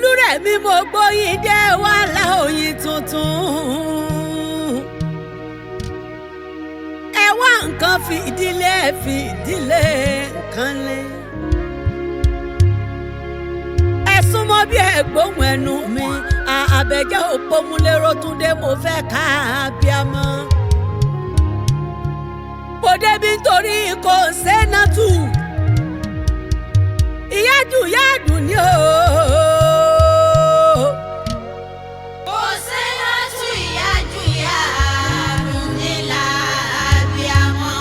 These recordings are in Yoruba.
Olúrẹ̀mí mo gbóyin dé wàhálà oyin tuntun. Ẹ wá nǹkan fìdílé nǹkan lé. Ẹ súnmọ́ bí ẹ̀gbóhùn ẹnu mi, àbẹ̀jẹ́ òpómúlérò Túndé mo fẹ́ ká abiyamọ. Mo débi nítorí Kosenatu Iyajuya Adunni o. Kosenatu Iyajuya Adunni la abiyamọ.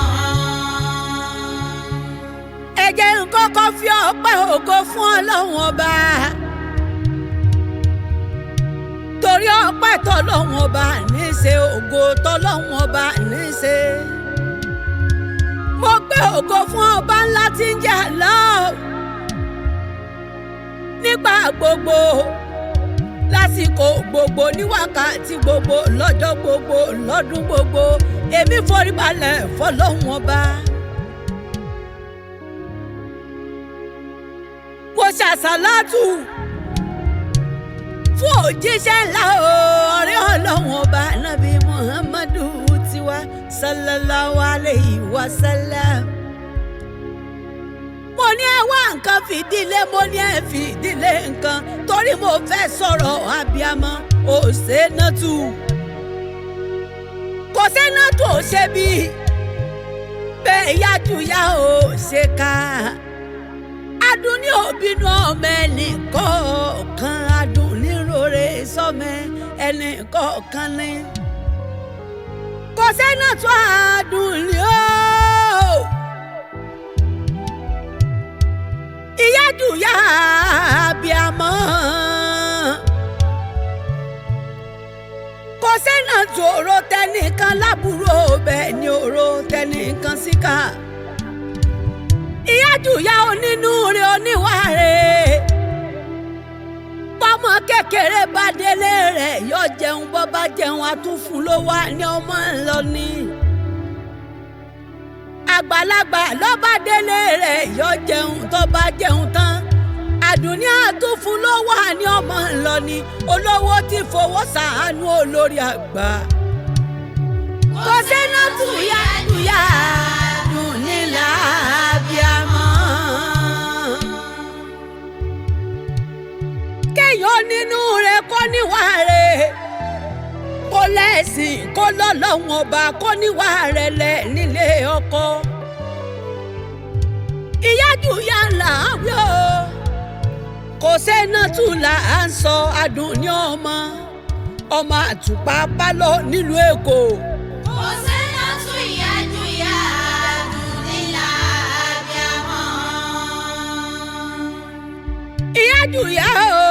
Ẹ jẹ́ n kọ́kọ́ fi ọpẹ́ ògo fún Ọlọ́run ọba. Torí ọpẹ́ tọ́lọ́run ọba ní í ṣe, ògo tọ́lọ́run ọba ní í ṣe. Mo gbé ògo fún ọba ńlá tí ń jẹ́ Allah. Nígbà gbogbo, lásìkò gbogbo, ní wákàtí gbogbo, lọ́jọ́ gbogbo, lọ́dún gbogbo, èmi foríbalẹ̀ fọlọ́run ọba. Mo ṣàṣàlátù fún òjíṣẹ́ ńlá ọ̀rẹ́ Ọlọ́run ọba Nábì Muhammadu tiwa sallallahu alayhi wa sallam. Mo ní ẹ wá nǹkan fìdílé, mo ní ẹ fìdílé nǹkan, torí mo fẹ́ sọ̀rọ̀ abiyamọ Kosenatu. Kosenatu ò ṣe bí bẹ́ẹ̀ Iyajuya ò ṣe ká. Adunni ò bínú ọmọ ẹnìkọ̀ọ̀kan, Adunni rore sọ́mọ ẹnìkọ̀ọ̀kan ni. Kosenatu Adunni o. Iyajuya abiyamọ. Kosenatu òró tẹnìkan lábúrò, bẹ́ẹ̀ ni òró tẹnìkan síkà. Iyajuya onínúure oníwàre. Bọ́mọ kékeré bá délé rẹ̀ yóò jẹun, bọ́ bá jẹun àtúnfún ló wá ní ọmọ ńlọ ni. Àgbàlagbà ló bá délé rẹ̀ yóò jẹun, tó bá jẹun tán Adunni àtúnfún ló wá ní ọmọ ńlọ ni. Olówó tí fowó ṣàánú olórí àgbà. Kosenatu Iyajuya Adunni la abiyamọ. Kéèyàn nínú rẹ̀ kó níwà rẹ̀, kó lẹ́sìn, kó lọ́lọ́run ọba, kó níwà rẹ̀ lẹ̀ nílé ọkọ. Iyajuya là ń wí o, Kosenatu là ń sọ. Adunni ọmọ àtùpà pálọ̀ nílùú Èkó. Kosenatu Iyajuya Adunni la abiyamọ. Iyajuya o,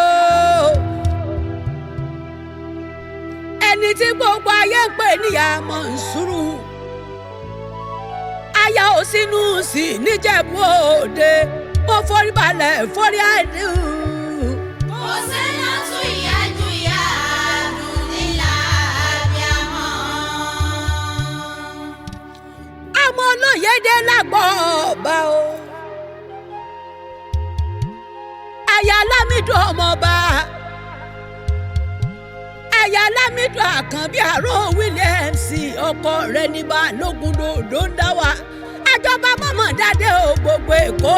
ẹni tí gbogbo ayé ń pè níyà Mọ̀nsúrù. Aya ò sínú sí níjẹ̀bú Òde, mo forí balẹ̀ forí àdùn. Kosenatu Iyajuya Adunni la abiyamọ. Àmọ́ olóyèdè lágbọ́ ọba o. Aya Lámídù ọmọọba. Aya Lámídù Àkànbí àrò Williams, ọkọ rẹ̀ ní Balógun dòdò ń dá wa. Ajoba Madade of gbogbo Èkó.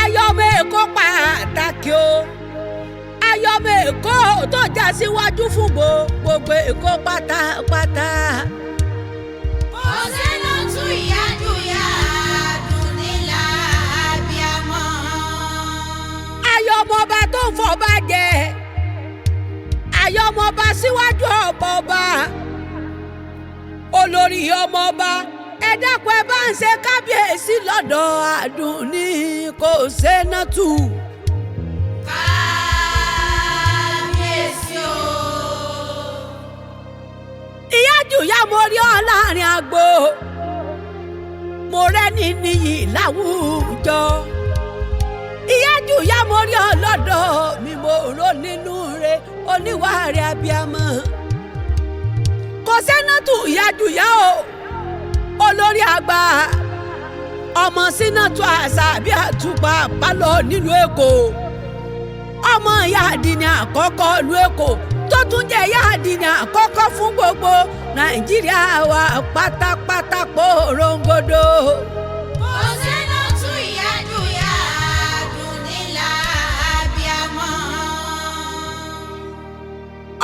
Ayọ̀mọ Èkó pàtàkì o. Ayọ̀mọ Èkó tó já síwájú fún gbogbo Èkó pátápátá. Kosenatu Iyajuya Adunni la abiyamọ. Ayọ̀mọba tó ń fọba jẹ. Ayọ̀mọba síwájú ọba. Olórí ọmọọba, ẹ dákun ẹ bá ń ṣe kábíyèsí lọ́dọ̀ Adunni Kosenatu. Kábíyèsí o. Iyajuya mo rí ọ láàrin agbo, mo rẹ́ni níyì láwùjọ. Iyajuya mo rí ọ lọ́dọ̀ mi, mo rò nínú rẹ̀ oníwà rẹ̀ abiyamọ. Kosenatu Iyajuya o, olórí àgbà, ọmọ Sínátù àṣà bí àtùpà pálọ̀ nílùú Èkó. ọmọ ìyá àdínní àkọ́kọ́ ìlú Èkó tó tún jẹ́ ìyá àdínní àkọ́kọ́ fún gbogbo Nàìjíríà wa pátápátá porongodo. Kosenatu Iyajuya Adunni l'abiyamọ.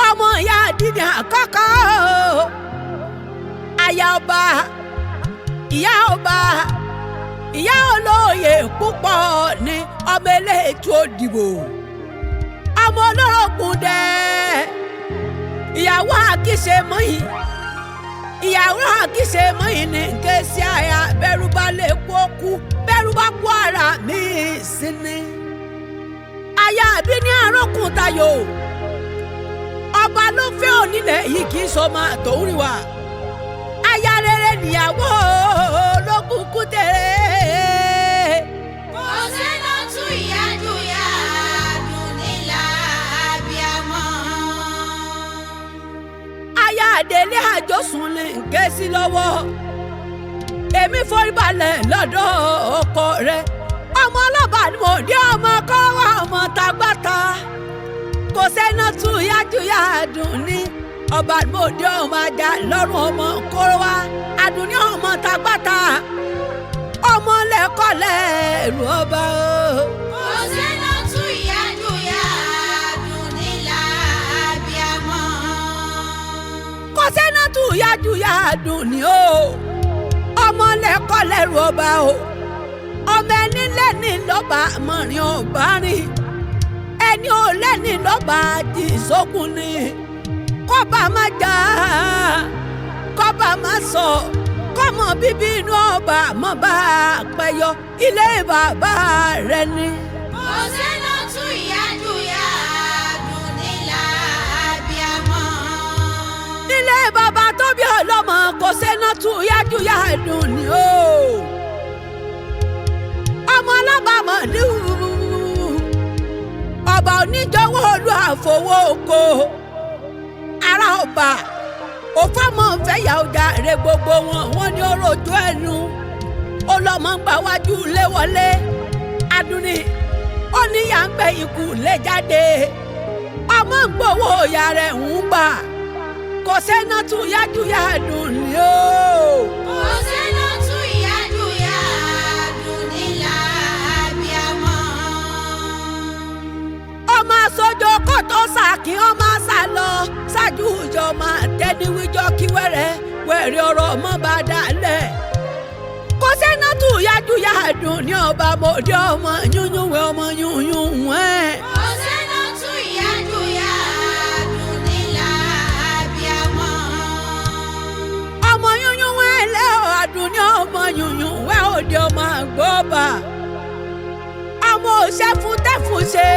ọmọ ìyá àdínní àkọ́kọ́ aya ọba ìyá ọba ìyá olóyè púpọ̀ ní ọmọ eléètò òdìbò ọmọ olórogún dẹ ìyàwó Akinshemoyin ìyàwó Akinshemoyin ní nké sí àyà bẹ́rù bá lè kú òkú bẹ́rù bá kú ara mi sí ni aya àbí ní àròkùn tayò ọba ló fẹ́ onílẹ̀ yìí kì í sọ máa tó ń rí wa aya rere níyàwó ológun kú tẹ̀rẹ̀. Kosenatu Iyajuya Adunni l'abiyamọ. aya àdélé àjọsùn ní nké sí lọ́wọ́ èmi forí balẹ̀ lọ́dọ̀ ọkọ rẹ̀ ọmọ ọlọ́ba ni mo dé ọmọ kọ́wọ́ ọmọ tagbáta Kosenatu Iyajuya Adunni ọba ni mo dé ọmọ ajá lọ́rùn ọmọ kọ́wọ́ Adunni ọmọ tagbáta ọmọ lẹ́kọ̀ọ́lẹ̀ ẹ̀rù ọba o. Kosenatu Iyajuya Adunni l'abiyamọ. Kosenatu Iyajuya Adunni o ọmọ lẹ́kọ̀ọ́lẹ̀ ẹ̀rù ọba o ọmọ ẹni lẹ́ni lọ́ba mọ̀rin ọba rìn ẹni ò lẹ́ni lọ́ba di sógun ni kọ́ba má jà kọ́ba má sọ kọ́mọ bíbí inú ọba mọ́ bá pẹ́yọ ilé bàbá rẹ̀ ni. Kosenatu Iyajuya Adunni l'abiyamọ. ilé bàbá tó bí ọlọ́mọ Kosenatu Iyajuya Adunni o ọmọ alábàámọ̀ ní ọba oníjọwọ́ olú àfọwọ́ oko ara ọba òfàmọ́ fẹ́yà ọjà rẹ gbogbo wọn ní oròjú ẹnu ọlọ́mọ ń gbà wájú lé wọlé Adunni ó níyà ń gbẹ ikú lé jáde ọmọ ń gbowó ìyá rẹ̀ ń gbà Kosenatu Iyajuya Adunni o. Kosenatu Iyajuya Adunni l'abiyamọ. ọmọ aṣojú kòtò sàkí ọmọ àṣà lọ ṣáájú ìjọ máa tẹniwíjọ kí wẹ́rẹ́ ọ̀rọ̀ ọmọ bá dalẹ̀. Kosenatu Iyajuya Adunni ọba mòdì ọmọ yúnyúnwé ọmọ yúnyúnwé. Kosenatu Iyajuya Adunni l'abiyamọ. ọmọ yúnyúnwé lé Adunni ọmọ yúnyúnwé òde ọmọ àgbọ̀bà. ọmọ òṣèfún tẹ́fún ṣe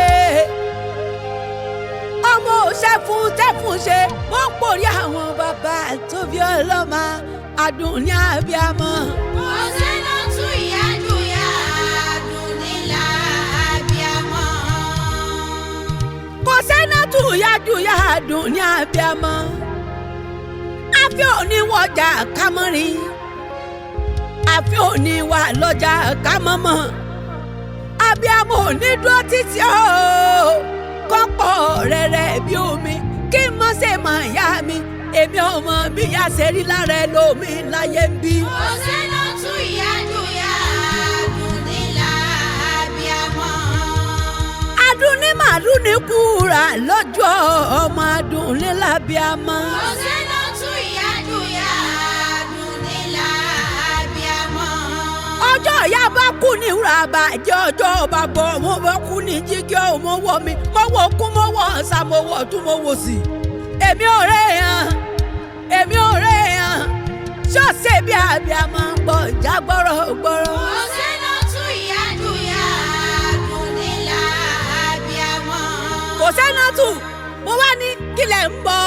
ọmọ òṣèfún tẹ́fún ṣe wọ́n ń pòrí àwọn bàbá tóbi ọlọ́mọ Adunni abiyamọ. Kosenatu Iyajuya Adunni l'abiyamọ. Kosenatu Iyajuya Adunni abiyamọ. àfi òní wọjà kámọ́rin àfi òní wà lọ́jà kámọ́mọ́ abiyamọ òní dúró títí o kọ́pọ̀ rẹ̀rẹ̀ bí omi kí n mọ̀ ṣe mọ̀ ìyá mi èmi ọmọ mi yá ṣe rí lára ẹlòmí láyé ń bí. Kosenatu Iyajuya Adunni l'abiyamọ. Adunni màlúù ní kúra lọ́jọ́ ọmọ Adunni lábíamọ. Kosenatu Iyajuya Adunni l'abiyamọ. ọjọ́ ìyá bá kú ní ìwúrà àbàjẹ́ ọjọ́ bàbá wọn bá kú ní jíjẹ́ ọmọ wọ mi mo wọ kú mo wọ ọ̀sà mo wọ tún mo wọ sí. èmi ò rẹ̀ yàn ṣọ́ọ̀ṣì bí abiyamọ ń bọ̀ já gbọ́rọ̀gbọ́rọ̀. Kosenatu Iyajuya Adunni l'abiyamọ. Kosenatu mo wá ní kílẹ̀ ń bọ̀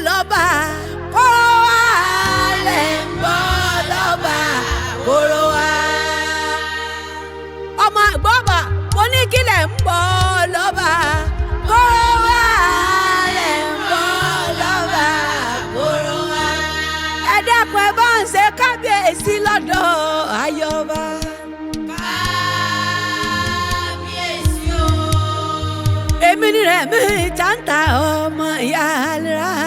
lọ́ba kó wá lẹ̀ ń bọ̀ lọ́ba kóró wá. ọmọ àgbọ̀bà mo ní kílẹ̀ ń bọ̀ lọ́ba kó wá lẹ̀ ń bọ̀ lọ́ba kóró wá. ẹ dákun ẹ bá ń ṣe kábíyèsí lọ́dọ̀ ayọ̀bá. Kábíyèsí o. èmi ni Remmy Chanter ọmọ ìyá àlá.